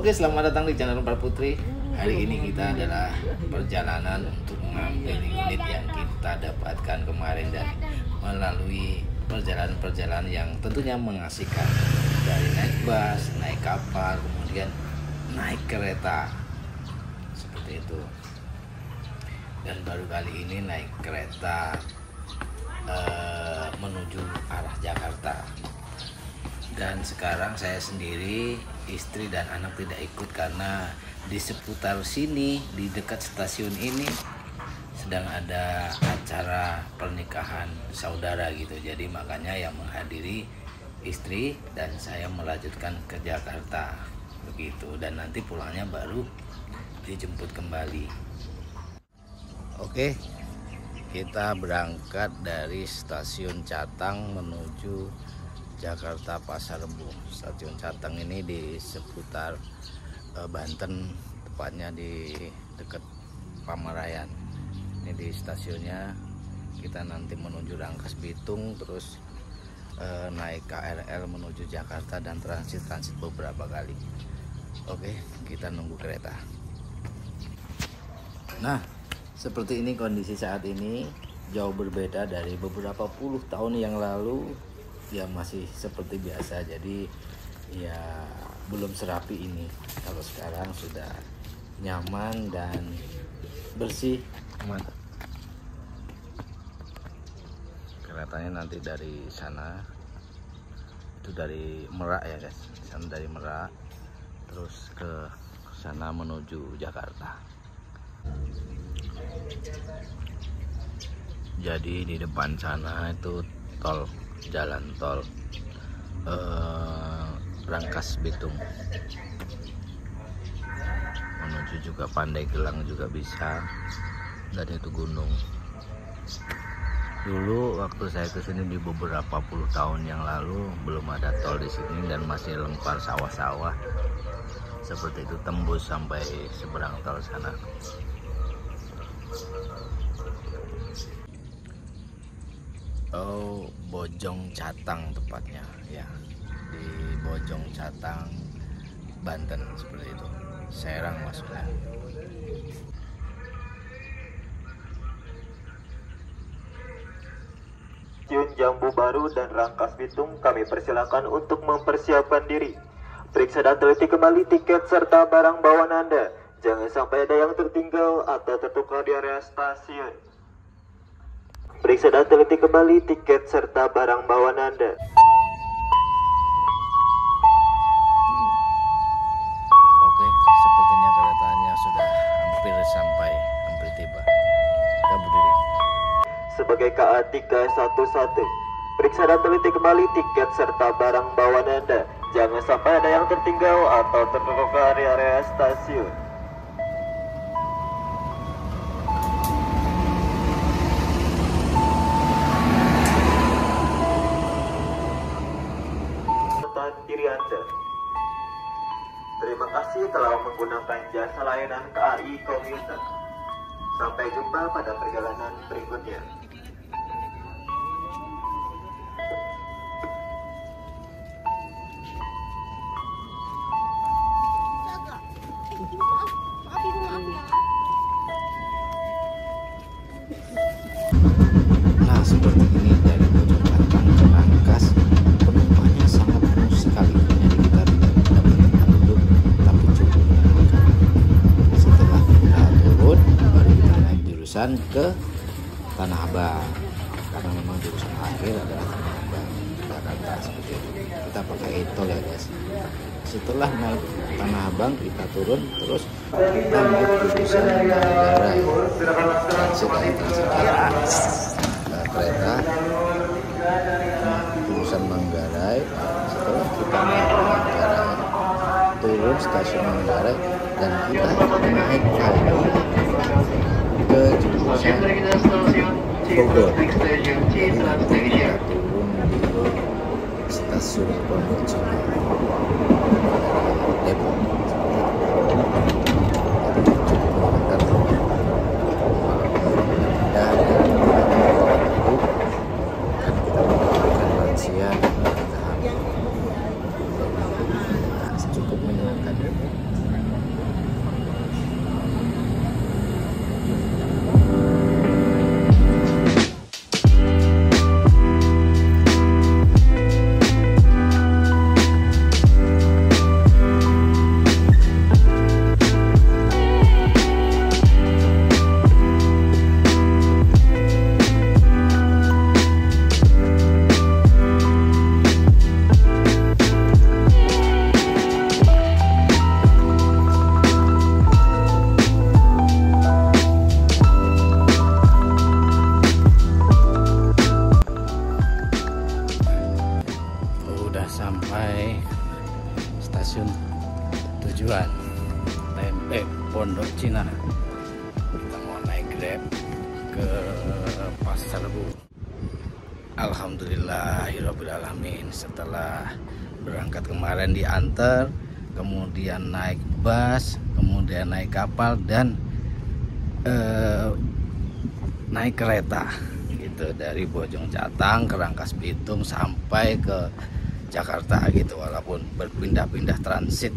Oke, selamat datang di channel Rempar Putri. Hari ini kita adalah perjalanan untuk mengambil unit yang kita dapatkan kemarin dan melalui perjalanan-perjalanan yang tentunya mengasihkan. Dari naik bus, naik kapal, kemudian naik kereta. Seperti itu. Dan baru kali ini naik kereta menuju arah Jakarta. Dan sekarang saya sendiri, istri dan anak tidak ikut karena di seputar sini, di dekat stasiun ini sedang ada acara pernikahan saudara gitu. Jadi makanya yang menghadiri istri dan saya melanjutkan ke Jakarta begitu. Dan nanti pulangnya baru dijemput kembali. Oke, kita berangkat dari stasiun Catang menuju Jakarta Pasar Rebo. Stasiun Catang ini di seputar Banten, tepatnya di dekat Pamarayan. Ini di stasiunnya. Kita nanti menuju Rangkas Bitung, terus naik KRL menuju Jakarta dan transit beberapa kali. Oke, kita nunggu kereta. Nah, seperti ini kondisi saat ini, jauh berbeda dari beberapa puluh tahun yang lalu. Ya masih seperti biasa, jadi ya belum serapi ini. Kalau sekarang sudah nyaman dan bersih. Keretanya nanti dari sana, itu dari Merak ya guys, sana dari Merak terus ke sana menuju Jakarta. Jadi di depan sana itu tol, jalan tol Rangkas Bitung, menuju juga Pandeglang juga bisa, dan itu gunung. Dulu waktu saya kesini di beberapa puluh tahun yang lalu belum ada tol di sini dan masih lempar sawah-sawah seperti itu, tembus sampai seberang tol sana. Oh, Bojong Catang tepatnya ya, di Bojong Catang, Banten, seperti itu. Serang maksudnya. Stasiun Jambu Baru dan Rangkas Bitung kami persilakan untuk mempersiapkan diri. Periksa dan teliti kembali tiket serta barang bawaan Anda. Jangan sampai ada yang tertinggal atau tertukar di area stasiun. Periksa dan teliti kembali tiket serta barang bawaan Anda. Oke, sepertinya keretanya sudah hampir sampai, hampir tiba. Kita berdiri. Sebagai KA 311, periksa dan teliti kembali tiket serta barang bawaan Anda. Jangan sampai ada yang tertinggal atau tertukar di area stasiun. Diri Anda. Terima kasih telah menggunakan jasa layanan KAI Komuter. Sampai jumpa pada perjalanan berikutnya. Nah, seperti ini dari Bojong Catang ke Rangkas, penumpangnya sangat penuh sekali. Jadi kita tidak mendapatkan duduk, tapi cukup menyenangkan. Setelah kita turun, baru kita naik jurusan ke Tanah Abang, karena memang jurusan akhir adalah Tanah Abang, Jakarta, seperti itu. Kita pakai tol ya guys. Setelah naik Tanah Abang, kita turun terus lanjut jurusan Manggarai, transit kereta jurusan Manggarai. Setelah kita naik Manggarai, turun stasiun Manggarai, dan kita naik lagi ke jurusan Bogor. Jadi nanti kita turun di stasiun Pondok Depok. Cukup menyenangkan. stasiun tujuan Tempe Pondok Cina. Kita mau naik Grab ke Pasar Rebo. Alhamdulillahirobbilalamin, setelah berangkat kemarin diantar, kemudian naik bus, kemudian naik kapal, dan naik kereta gitu dari Bojong Jatang ke Rangkas Bitung sampai ke Jakarta gitu. Walaupun berpindah-pindah transit,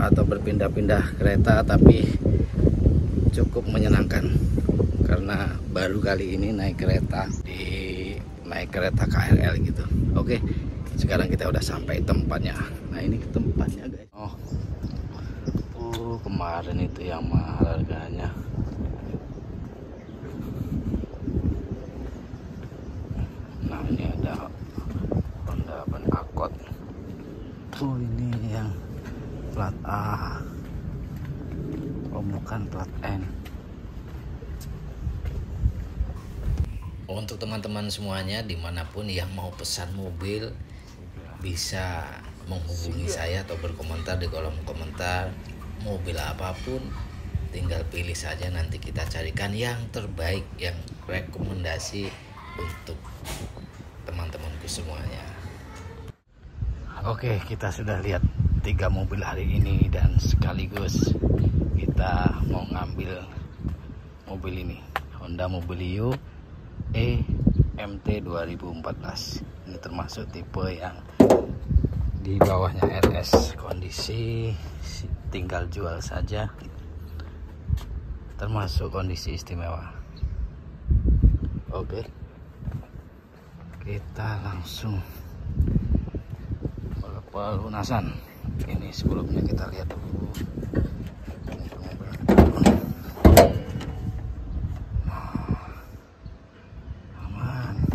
atau berpindah-pindah kereta, tapi cukup menyenangkan karena baru kali ini naik kereta KRL gitu. Oke, sekarang kita udah sampai tempatnya. Nah, ini tempatnya guys. Kemarin itu yang mahal harganya. Nah, ini ada Honda Accord. Ini yang plat A. Bukan plat N. Untuk teman-teman semuanya dimanapun yang mau pesan mobil, bisa menghubungi saya atau berkomentar di kolom komentar. Mobil apapun tinggal pilih saja, nanti kita carikan yang terbaik, yang rekomendasi untuk teman-temanku semuanya. Oke, kita sudah lihat 3 mobil hari ini, dan sekaligus kita mau ngambil mobil ini, Honda Mobilio MT 2014. Ini termasuk tipe yang di bawahnya RS, kondisi tinggal jual saja, termasuk kondisi istimewa. Oke, kita langsung pelunasan. Ini sebelumnya kita lihat dulu. Aman.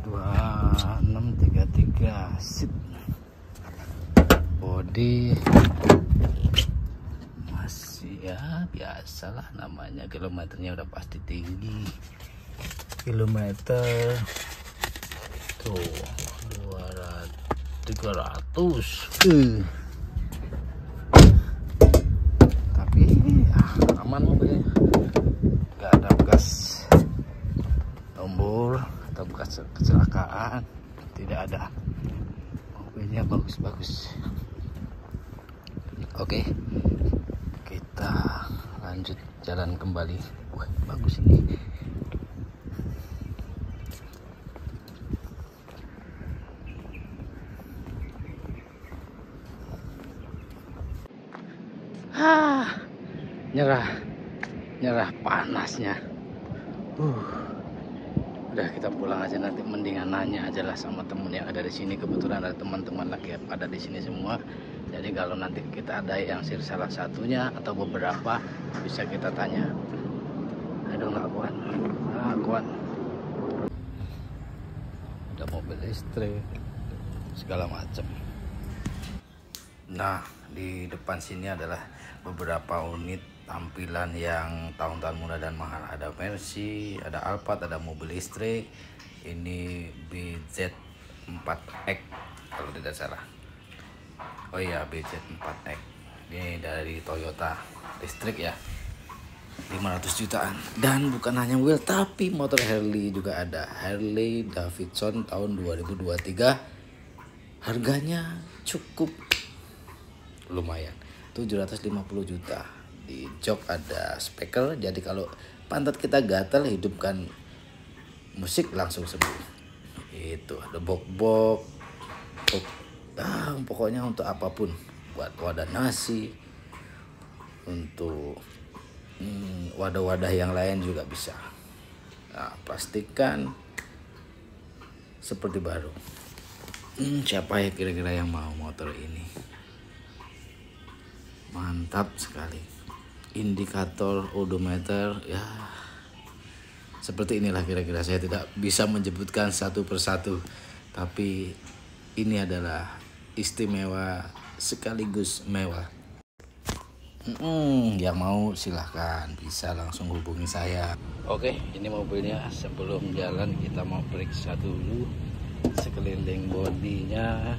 2633 sip. Body masih ya biasalah, namanya kilometernya udah pasti tinggi. Kilometer tuh 300. Tapi ya, aman mobilnya, nggak ada bekas tombol atau bekas kecelakaan, tidak ada. Mobilnya bagus-bagus. Oke, kita lanjut jalan kembali. Wah, bagus ini. Nyerah panasnya. Udah, kita pulang aja, nanti mendingan nanya aja lah sama temen yang ada di sini. Kebetulan ada teman-teman lagi pada di sini semua. Jadi kalau nanti kita ada yang salah satunya atau beberapa, bisa kita tanya. Aduh, nggak kuat. Ada mobil listrik, segala macam. Nah, di depan sini adalah beberapa unit tampilan yang tahun-tahun muda dan mahal. Ada Mercy, ada Alphard, ada mobil listrik. Ini BZ4X kalau tidak salah. Oh iya, BZ4X. Ini dari Toyota, listrik ya. 500 jutaan. Dan bukan hanya mobil, tapi motor Harley juga ada. Harley Davidson tahun 2023. Harganya cukup lumayan, 750 juta. Di jok ada speaker, jadi kalau pantat kita gatal, hidupkan musik langsung sembuh. Itu ada box, pokoknya untuk apapun, buat wadah nasi, untuk wadah-wadah yang lain juga bisa. Nah, pastikan seperti baru. Siapa ya kira-kira yang mau motor ini? Mantap sekali. Indikator odometer ya seperti inilah kira-kira. Saya tidak bisa menyebutkan satu persatu, tapi ini adalah istimewa sekaligus mewah. Yang mau silahkan, bisa langsung hubungi saya. Oke, ini mobilnya. Sebelum jalan kita mau periksa dulu sekeliling bodinya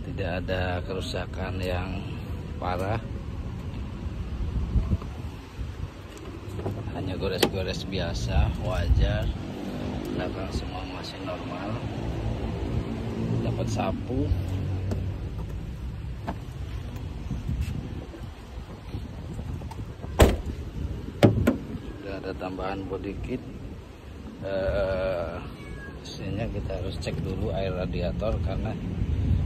tidak ada kerusakan yang parah, hanya gores-gores biasa, wajar. Belakang semua masih normal, dapat sapu. Sudah ada tambahan body kit. Pastinya kita harus cek dulu air radiator karena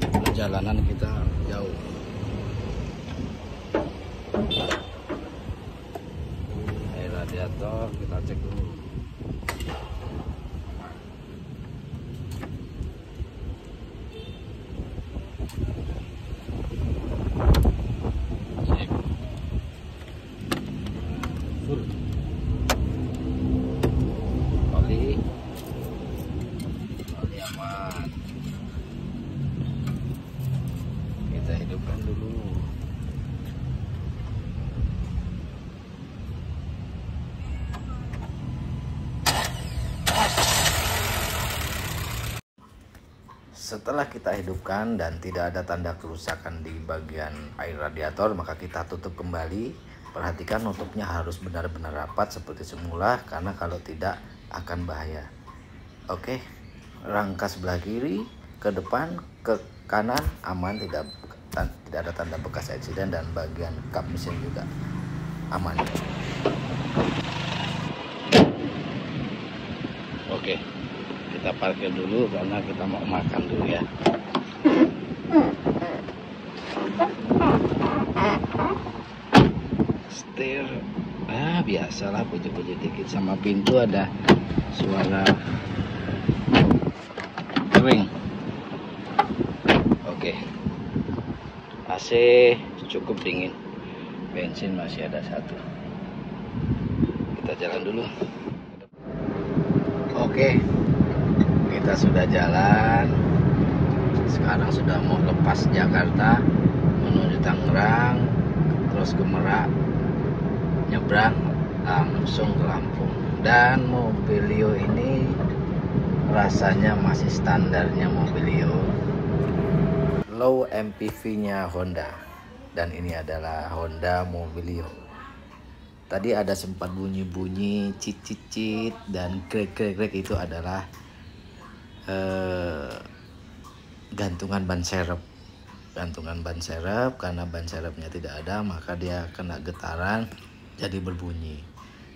perjalanan kita jauh. Air radiator kita cek dulu. Sip. Full. Oli aman. Kita hidupkan dulu. Setelah kita hidupkan dan tidak ada tanda kerusakan di bagian air radiator, maka kita tutup kembali. Perhatikan nutupnya harus benar-benar rapat seperti semula, karena kalau tidak akan bahaya. Oke, rangka sebelah kiri, ke depan, ke kanan aman, tidak ada tanda bekas eksiden, dan bagian kap mesin juga aman. Oke, kita parkir dulu karena kita mau makan dulu ya. Setir, biasalah puji-puji dikit. Sama pintu ada suara kering. Oke, AC cukup dingin, bensin masih ada 1. Kita jalan dulu. Oke, kita sudah jalan. Sekarang sudah mau lepas Jakarta menuju Tangerang, terus ke Merak, nyebrang langsung ke Lampung. Dan Mobilio ini rasanya masih standarnya Mobilio, low MPV-nya Honda, dan ini adalah Honda Mobilio. Tadi ada sempat bunyi-bunyi cicit-cicit dan krek-krek, itu adalah gantungan ban serep. Gantungan ban serep, karena ban serepnya tidak ada maka dia kena getaran jadi berbunyi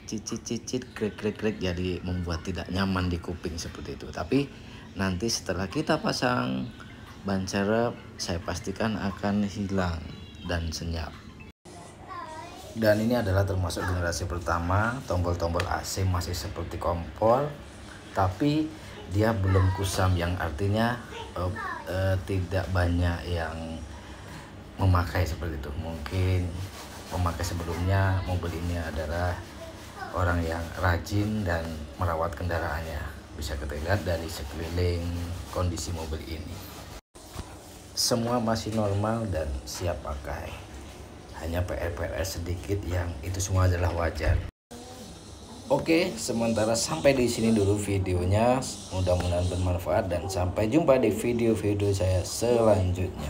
cicit-cicit, krek-krek, jadi membuat tidak nyaman di kuping seperti itu. Tapi nanti setelah kita pasang ban serep, saya pastikan akan hilang dan senyap. Dan ini adalah termasuk generasi pertama. Tombol-tombol AC masih seperti kompor, tapi dia belum kusam, yang artinya tidak banyak yang memakai seperti itu. Mungkin pemakai sebelumnya mobil ini adalah orang yang rajin dan merawat kendaraannya. Bisa kita lihat dari sekeliling kondisi mobil ini. Semua masih normal dan siap pakai. Hanya PR sedikit yang itu semua adalah wajar. Oke, sementara sampai di sini dulu videonya. Mudah-mudahan bermanfaat dan sampai jumpa di video-video saya selanjutnya.